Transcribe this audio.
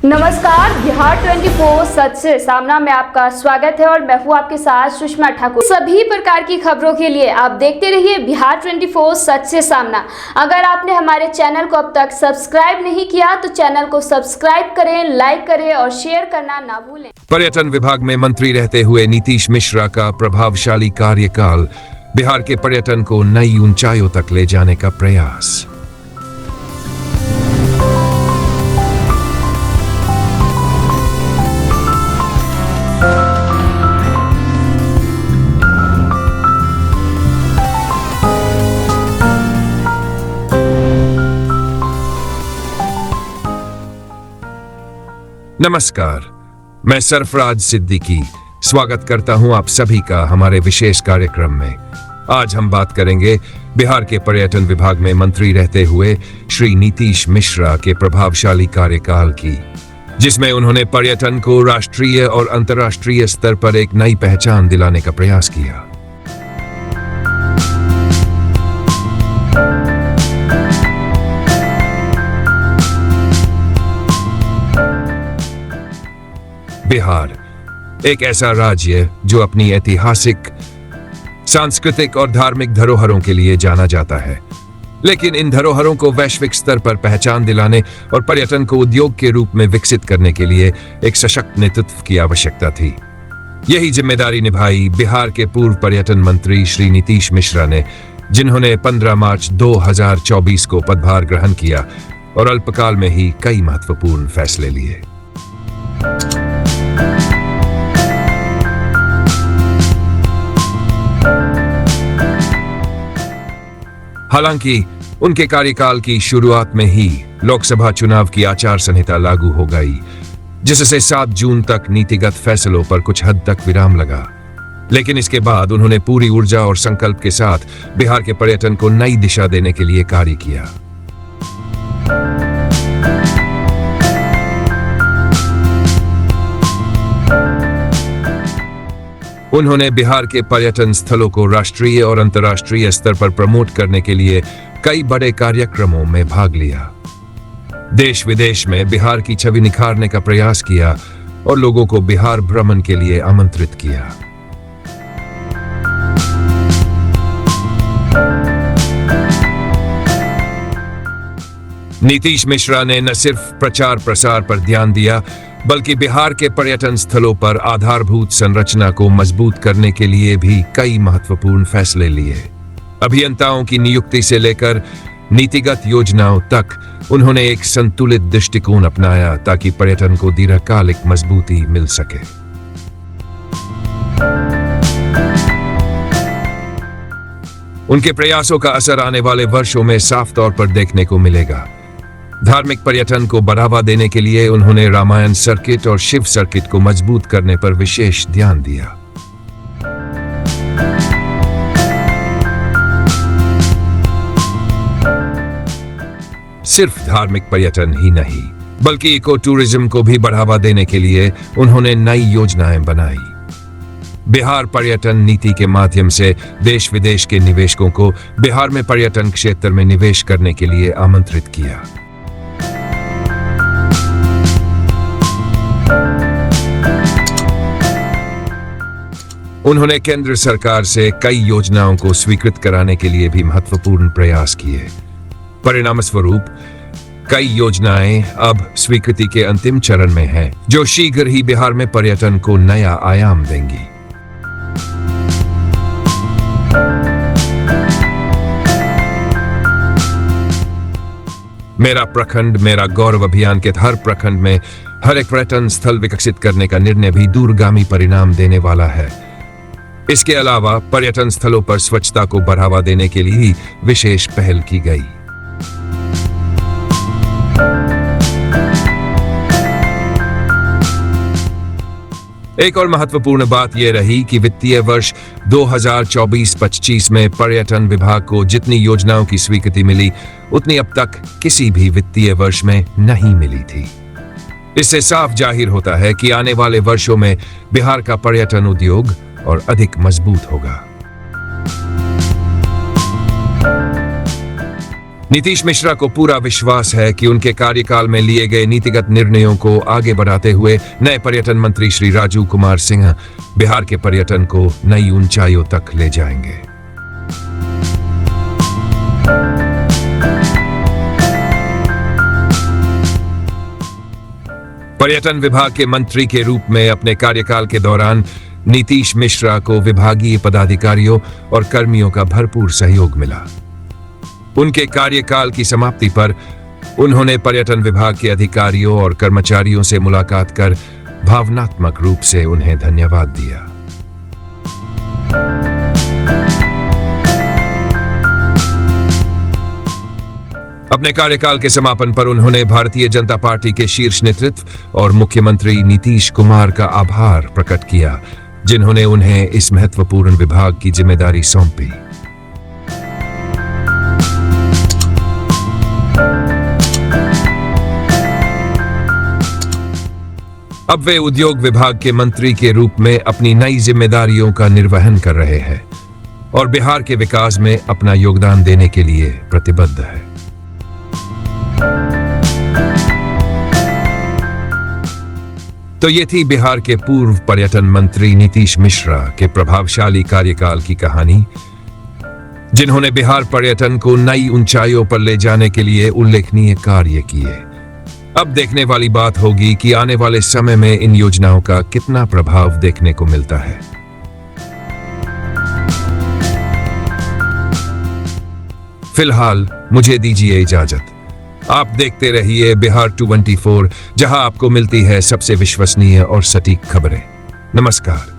नमस्कार, बिहार 24 सच से सामना में आपका स्वागत है और मैं हूँ आपके साथ सुषमा ठाकुर। सभी प्रकार की खबरों के लिए आप देखते रहिए बिहार 24 सच से सामना। अगर आपने हमारे चैनल को अब तक सब्सक्राइब नहीं किया तो चैनल को सब्सक्राइब करें, लाइक करें और शेयर करना ना भूलें। पर्यटन विभाग में मंत्री रहते हुए नीतीश मिश्रा का प्रभावशाली कार्यकाल, बिहार के पर्यटन को नई ऊंचाइयों तक ले जाने का प्रयास। नमस्कार, मैं सरफराज सिद्दीकी स्वागत करता हूं आप सभी का हमारे विशेष कार्यक्रम में। आज हम बात करेंगे बिहार के पर्यटन विभाग में मंत्री रहते हुए श्री नीतीश मिश्रा के प्रभावशाली कार्यकाल की, जिसमें उन्होंने पर्यटन को राष्ट्रीय और अंतर्राष्ट्रीय स्तर पर एक नई पहचान दिलाने का प्रयास किया। बिहार एक ऐसा राज्य जो अपनी ऐतिहासिक, सांस्कृतिक और धार्मिक धरोहरों के लिए जाना जाता है, लेकिन इन धरोहरों को वैश्विक स्तर पर पहचान दिलाने और पर्यटन को उद्योग के रूप में विकसित करने के लिए एक सशक्त नेतृत्व की आवश्यकता थी। यही जिम्मेदारी निभाई बिहार के पूर्व पर्यटन मंत्री श्री नीतीश मिश्रा ने, जिन्होंने 15 मार्च 2024 को पदभार ग्रहण किया और अल्पकाल में ही कई महत्वपूर्ण फैसले लिए। हालांकि उनके कार्यकाल की शुरुआत में ही लोकसभा चुनाव की आचार संहिता लागू हो गई, जिससे 7 जून तक नीतिगत फैसलों पर कुछ हद तक विराम लगा। लेकिन इसके बाद उन्होंने पूरी ऊर्जा और संकल्प के साथ बिहार के पर्यटन को नई दिशा देने के लिए कार्य किया। उन्होंने बिहार के पर्यटन स्थलों को राष्ट्रीय और अंतर्राष्ट्रीय स्तर पर प्रमोट करने के लिए कई बड़े कार्यक्रमों में भाग लिया। देश विदेश में बिहार की छवि निखारने का प्रयास किया और लोगों को बिहार भ्रमण के लिए आमंत्रित किया। नीतीश मिश्रा ने न सिर्फ प्रचार प्रसार पर ध्यान दिया, बल्कि बिहार के पर्यटन स्थलों पर आधारभूत संरचना को मजबूत करने के लिए भी कई महत्वपूर्ण फैसले लिए। अभियंताओं की नियुक्ति से लेकर नीतिगत योजनाओं तक उन्होंने एक संतुलित दृष्टिकोण अपनाया ताकि पर्यटन को दीर्घकालिक मजबूती मिल सके। उनके प्रयासों का असर आने वाले वर्षों में साफ तौर पर देखने को मिलेगा। धार्मिक पर्यटन को बढ़ावा देने के लिए उन्होंने रामायण सर्किट और शिव सर्किट को मजबूत करने पर विशेष ध्यान दिया। सिर्फ धार्मिक पर्यटन ही नहीं, बल्कि इको टूरिज्म को भी बढ़ावा देने के लिए उन्होंने नई योजनाएं बनाई। बिहार पर्यटन नीति के माध्यम से देश विदेश के निवेशकों को बिहार में पर्यटन क्षेत्र में निवेश करने के लिए आमंत्रित किया। उन्होंने केंद्र सरकार से कई योजनाओं को स्वीकृत कराने के लिए भी महत्वपूर्ण प्रयास किए। परिणाम स्वरूप कई योजनाएं अब स्वीकृति के अंतिम चरण में हैं, जो शीघ्र ही बिहार में पर्यटन को नया आयाम देंगी। मेरा प्रखंड मेरा गौरव अभियान के हर प्रखंड में हर एक पर्यटन स्थल विकसित करने का निर्णय भी दूरगामी परिणाम देने वाला है। इसके अलावा पर्यटन स्थलों पर स्वच्छता को बढ़ावा देने के लिए विशेष पहल की गई। एक और महत्वपूर्ण बात यह रही कि वित्तीय वर्ष 2024-25 में पर्यटन विभाग को जितनी योजनाओं की स्वीकृति मिली, उतनी अब तक किसी भी वित्तीय वर्ष में नहीं मिली थी। इससे साफ जाहिर होता है कि आने वाले वर्षों में बिहार का पर्यटन उद्योग और अधिक मजबूत होगा। नीतीश मिश्रा को पूरा विश्वास है कि उनके कार्यकाल में लिए गए नीतिगत निर्णयों को आगे बढ़ाते हुए नए पर्यटन मंत्री श्री राजू कुमार सिंह बिहार के पर्यटन को नई ऊंचाइयों तक ले जाएंगे। पर्यटन विभाग के मंत्री के रूप में अपने कार्यकाल के दौरान नीतीश मिश्रा को विभागीय पदाधिकारियों और कर्मियों का भरपूर सहयोग मिला। उनके कार्यकाल की समाप्ति पर उन्होंने पर्यटन विभाग के अधिकारियों और कर्मचारियों से मुलाकात कर भावनात्मक रूप से उन्हें धन्यवाद दिया। अपने कार्यकाल के समापन पर उन्होंने भारतीय जनता पार्टी के शीर्ष नेतृत्व और मुख्यमंत्री नीतीश कुमार का आभार प्रकट किया, जिन्होंने उन्हें इस महत्वपूर्ण विभाग की जिम्मेदारी सौंपी। अब वे उद्योग विभाग के मंत्री के रूप में अपनी नई जिम्मेदारियों का निर्वहन कर रहे हैं और बिहार के विकास में अपना योगदान देने के लिए प्रतिबद्ध है। तो ये थी बिहार के पूर्व पर्यटन मंत्री नीतीश मिश्रा के प्रभावशाली कार्यकाल की कहानी, जिन्होंने बिहार पर्यटन को नई ऊंचाइयों पर ले जाने के लिए उल्लेखनीय कार्य किए। अब देखने वाली बात होगी कि आने वाले समय में इन योजनाओं का कितना प्रभाव देखने को मिलता है। फिलहाल मुझे दीजिए इजाजत। आप देखते रहिए बिहार 24, जहां आपको मिलती है सबसे विश्वसनीय और सटीक खबरें। नमस्कार।